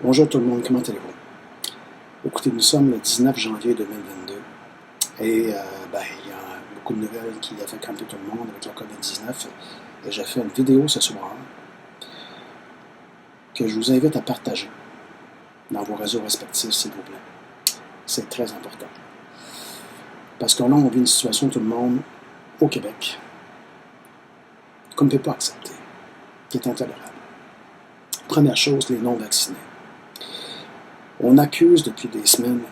Bonjour tout le monde, comment allez-vous? Écoutez, nous sommes le 19 janvier 2022 et il y a beaucoup de nouvelles qui affectent un peu tout le monde avec la COVID-19 et j'ai fait une vidéo ce soir que je vous invite à partager dans vos réseaux respectifs, s'il vous plaît. C'est très important. Parce que là, on vit une situation, tout le monde, au Québec, qu'on ne peut pas accepter, qui est intolérable. Première chose, les non-vaccinés. On accuse depuis des semaines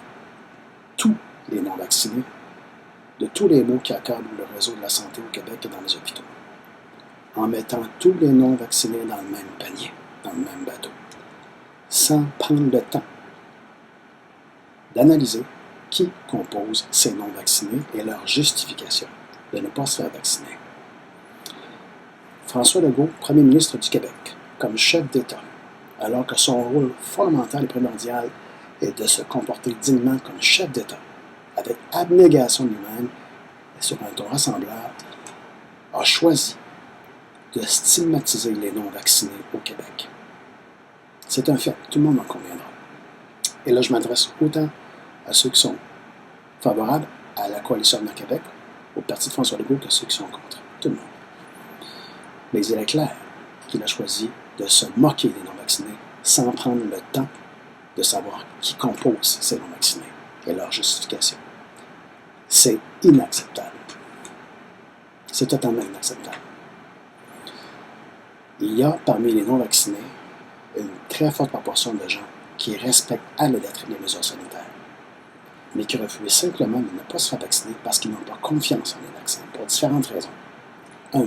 tous les non-vaccinés de tous les maux qui accablent le réseau de la santé au Québec et dans les hôpitaux, en mettant tous les non-vaccinés dans le même panier, dans le même bateau, sans prendre le temps d'analyser qui compose ces non-vaccinés et leur justification de ne pas se faire vacciner. François Legault, premier ministre du Québec, comme chef d'État, alors que son rôle fondamental et primordial est de se comporter dignement comme chef d'État, avec abnégation de lui-même et sur un ton rassembleur, a choisi de stigmatiser les non-vaccinés au Québec. C'est un fait, tout le monde en conviendra. Et là, je m'adresse autant à ceux qui sont favorables à la coalition Avenir Québec, au parti de François Legault, que ceux qui sont contre. Tout le monde. Mais il est clair qu'il a choisi de se moquer des non-vaccinés sans prendre le temps de savoir qui compose ces non-vaccinés et leur justification. C'est inacceptable. C'est totalement inacceptable. Il y a parmi les non-vaccinés une très forte proportion de gens qui respectent à la lettre les mesures sanitaires, mais qui refusent simplement de ne pas se faire vacciner parce qu'ils n'ont pas confiance en les vaccins, pour différentes raisons. 1.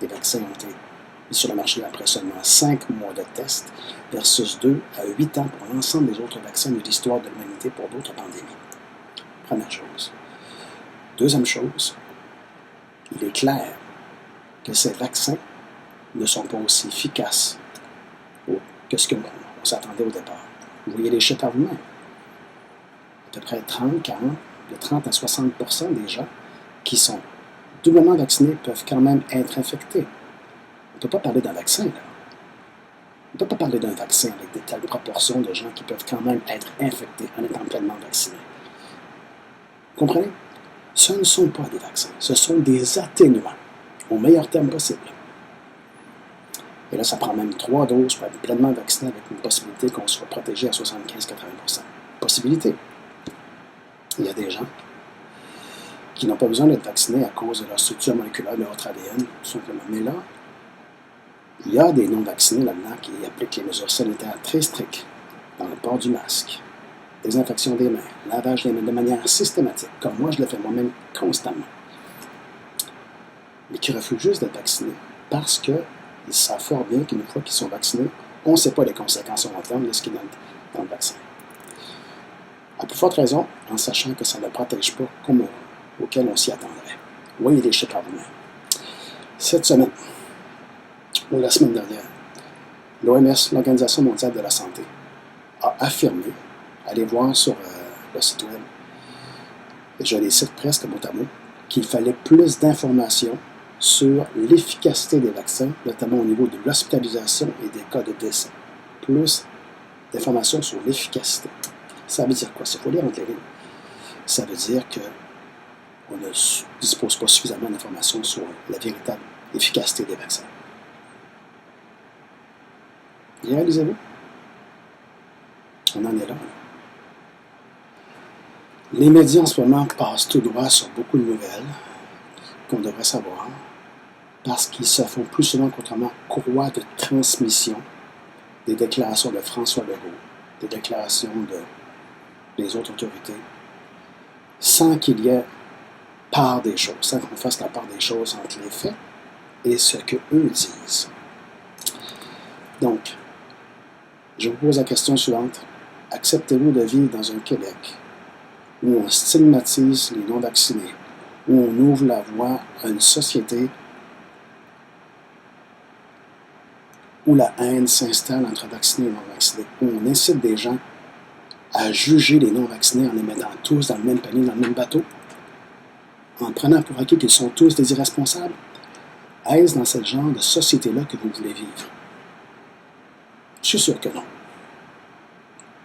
Les vaccins ont été mis sur le marché après seulement 5 mois de tests, versus 2 à 8 ans pour l'ensemble des autres vaccins de l'histoire de l'humanité pour d'autres pandémies. Première chose. Deuxième chose, il est clair que ces vaccins ne sont pas aussi efficaces que ce qu'on s'attendait au départ. Vous voyez les chiffres à vous-même. À peu près 30, 40, de 30 à 60% des gens qui sont doublement vaccinés peuvent quand même être infectés. On ne peut pas parler d'un vaccin, là. On ne peut pas parler d'un vaccin avec de telles proportions de gens qui peuvent quand même être infectés en étant pleinement vaccinés. Vous comprenez? Ce ne sont pas des vaccins, ce sont des atténuants, au meilleur terme possible. Et là, ça prend même 3 doses pour être pleinement vacciné avec une possibilité qu'on soit protégé à 75-80%. Possibilité. Il y a des gens qui n'ont pas besoin d'être vaccinés à cause de leur structure moléculaire, de leur ADN, tout simplement. Mais là, il y a des non-vaccinés là-dedans qui appliquent les mesures sanitaires très strictes dans le port du masque, désinfection des mains, lavage des mains de manière systématique, comme moi je le fais moi-même constamment, mais qui refusent juste d'être vaccinés parce qu'ils savent fort bien qu'une fois qu'ils sont vaccinés, on ne sait pas les conséquences long terme de ce qu'ils donnent dans le vaccin. À plus forte raison, en sachant que ça ne protège pas comme auquel on s'y attendrait. Voyez les chiffres à vous-même. Cette semaine, ou la semaine dernière, l'OMS, l'Organisation mondiale de la santé, a affirmé, allez voir sur le site web, et je les cite presque mot à mot, qu'il fallait plus d'informations sur l'efficacité des vaccins, notamment au niveau de l'hospitalisation et des cas de décès. Plus d'informations sur l'efficacité. Ça veut dire quoi? Il faut lire entre les lignes. Ça veut dire qu'on ne dispose pas suffisamment d'informations sur la véritable efficacité des vaccins. Y réalisez-vous? On en est là. Les médias en ce moment passent tout droit sur beaucoup de nouvelles qu'on devrait savoir parce qu'ils se font plus souvent qu'autrement courroie de transmission des déclarations de François Legault, des déclarations des autres autorités, sans qu'il y ait part des choses, sans qu'on fasse la part des choses entre les faits et ce qu'eux disent. Donc, je vous pose la question suivante. Acceptez-vous de vivre dans un Québec où on stigmatise les non-vaccinés, où on ouvre la voie à une société où la haine s'installe entre vaccinés et non-vaccinés, où on incite des gens à juger les non-vaccinés en les mettant tous dans le même panier, dans le même bateau, en prenant pour acquis qu'ils sont tous des irresponsables? Est-ce dans ce genre de société-là que vous voulez vivre? Je suis sûr que non.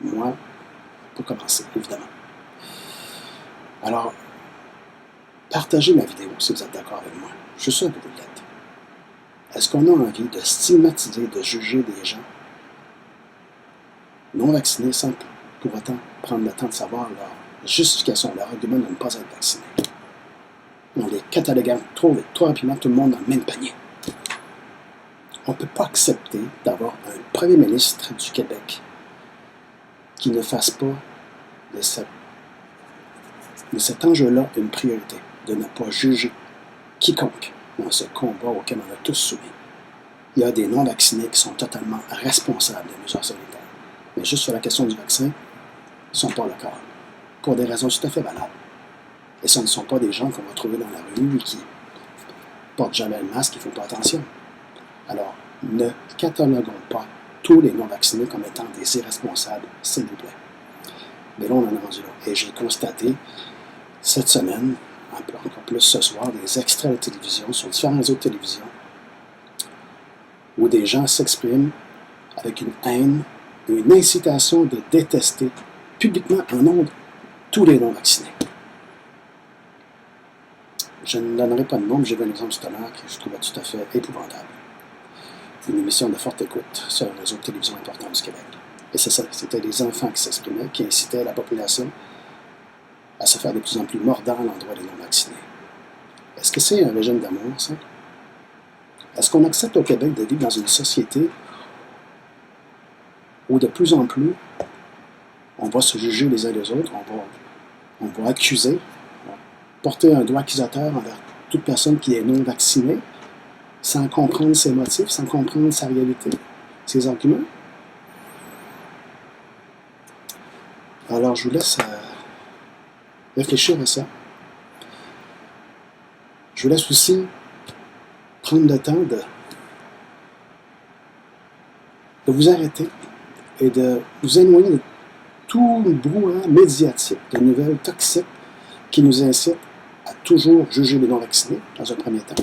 Moi, pour commencer, évidemment. Alors, partagez ma vidéo si vous êtes d'accord avec moi. Je suis sûr que vous l'êtes. Est-ce qu'on a envie de stigmatiser, de juger des gens non vaccinés sans pour autant prendre le temps de savoir leur justification, leur argument de ne pas être vacciné? On les catalogue trop vite, trop rapidement, tout le monde dans le même panier. On ne peut pas accepter d'avoir un premier ministre du Québec qui ne fasse pas de cet enjeu-là une priorité, de ne pas juger quiconque dans ce combat auquel on a tous soumis. Il y a des non-vaccinés qui sont totalement responsables des mesures sanitaires. Mais juste sur la question du vaccin, ils ne sont pas d'accord, pour des raisons tout à fait valables. Et ce ne sont pas des gens qu'on va trouver dans la rue et qui portent jamais le masque et ne font pas attention. Alors, ne cataloguons pas tous les non-vaccinés comme étant des irresponsables, s'il vous plaît. Mais là, on en est rendu là. Et j'ai constaté cette semaine, encore plus ce soir, des extraits de télévision sur différents réseaux de télévision où des gens s'expriment avec une haine, une incitation de détester publiquement en ondes tous les non-vaccinés. Je ne donnerai pas de nom, mais j'ai vu un exemple tout à l'heure que je trouvais tout à fait épouvantable. Une émission de forte écoute sur un réseau de télévision important du Québec. Et c'est ça, c'était des enfants qui s'exprimaient, qui incitaient la population à se faire de plus en plus mordant à l'endroit des non-vaccinés. Est-ce que c'est un régime d'amour, ça? Est-ce qu'on accepte au Québec de vivre dans une société où de plus en plus on va se juger les uns les autres, on va accuser, on va porter un doigt accusateur envers toute personne qui est non vaccinée, sans comprendre ses motifs, sans comprendre sa réalité, ses arguments? Alors, je vous laisse réfléchir à ça. Je vous laisse aussi prendre le temps de vous arrêter et de vous éloigner de tout le brouhaha médiatique, de nouvelles toxiques qui nous incitent à toujours juger les non-vaccinés, dans un premier temps,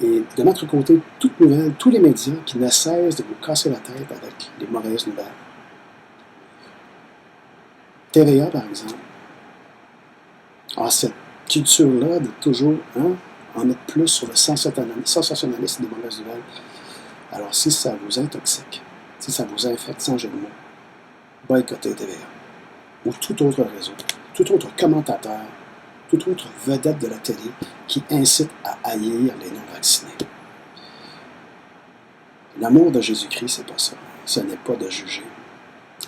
et de mettre de côté toutes nouvelles, tous les médias qui ne cessent de vous casser la tête avec les mauvaises nouvelles. TVA, par exemple, a cette culture-là de toujours en mettre plus sur le sensationnalisme des mauvaises nouvelles. Alors, si ça vous intoxique, si ça vous infecte sans jeu de mots, boycottez TVA. Ou tout autre réseau, tout autre commentateur, toute autre vedette de la télé qui incite à haïr les non-vaccinés. L'amour de Jésus-Christ, c'est pas ça. Ce n'est pas de juger.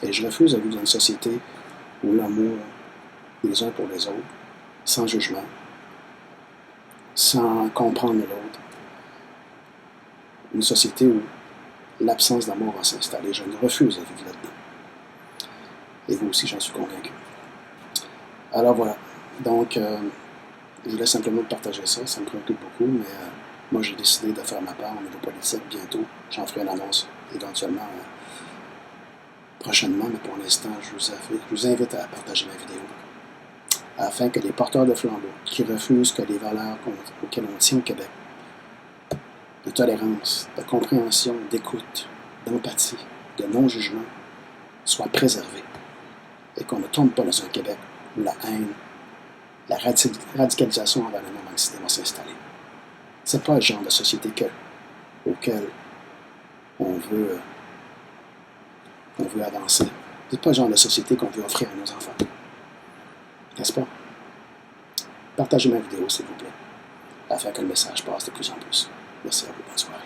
Et je refuse à vivre dans une société où l'amour les uns pour les autres, sans jugement, sans comprendre l'autre. Une société où l'absence d'amour va s'installer. Je ne refuse à vivre là-dedans. Et vous aussi, j'en suis convaincu. Alors voilà. Donc, je voulais simplement partager ça. Ça me préoccupe beaucoup, mais moi, j'ai décidé de faire ma part au niveau politique bientôt. J'en ferai une annonce éventuellement prochainement, mais pour l'instant, je vous invite à partager ma vidéo afin que les porteurs de flambeaux qui refusent que les valeurs auxquelles on tient au Québec, de tolérance, de compréhension, d'écoute, d'empathie, de non-jugement, soient préservés et qu'on ne tombe pas dans un Québec où la haine, la radicalisation envers la non-vaccinée va s'installer. Ce n'est pas le genre de société auquel on veut avancer. Ce n'est pas le genre de société qu'on veut offrir à nos enfants. N'est-ce pas? Partagez ma vidéo, s'il vous plaît, afin que le message passe de plus en plus. Merci à vous. Bonne soirée.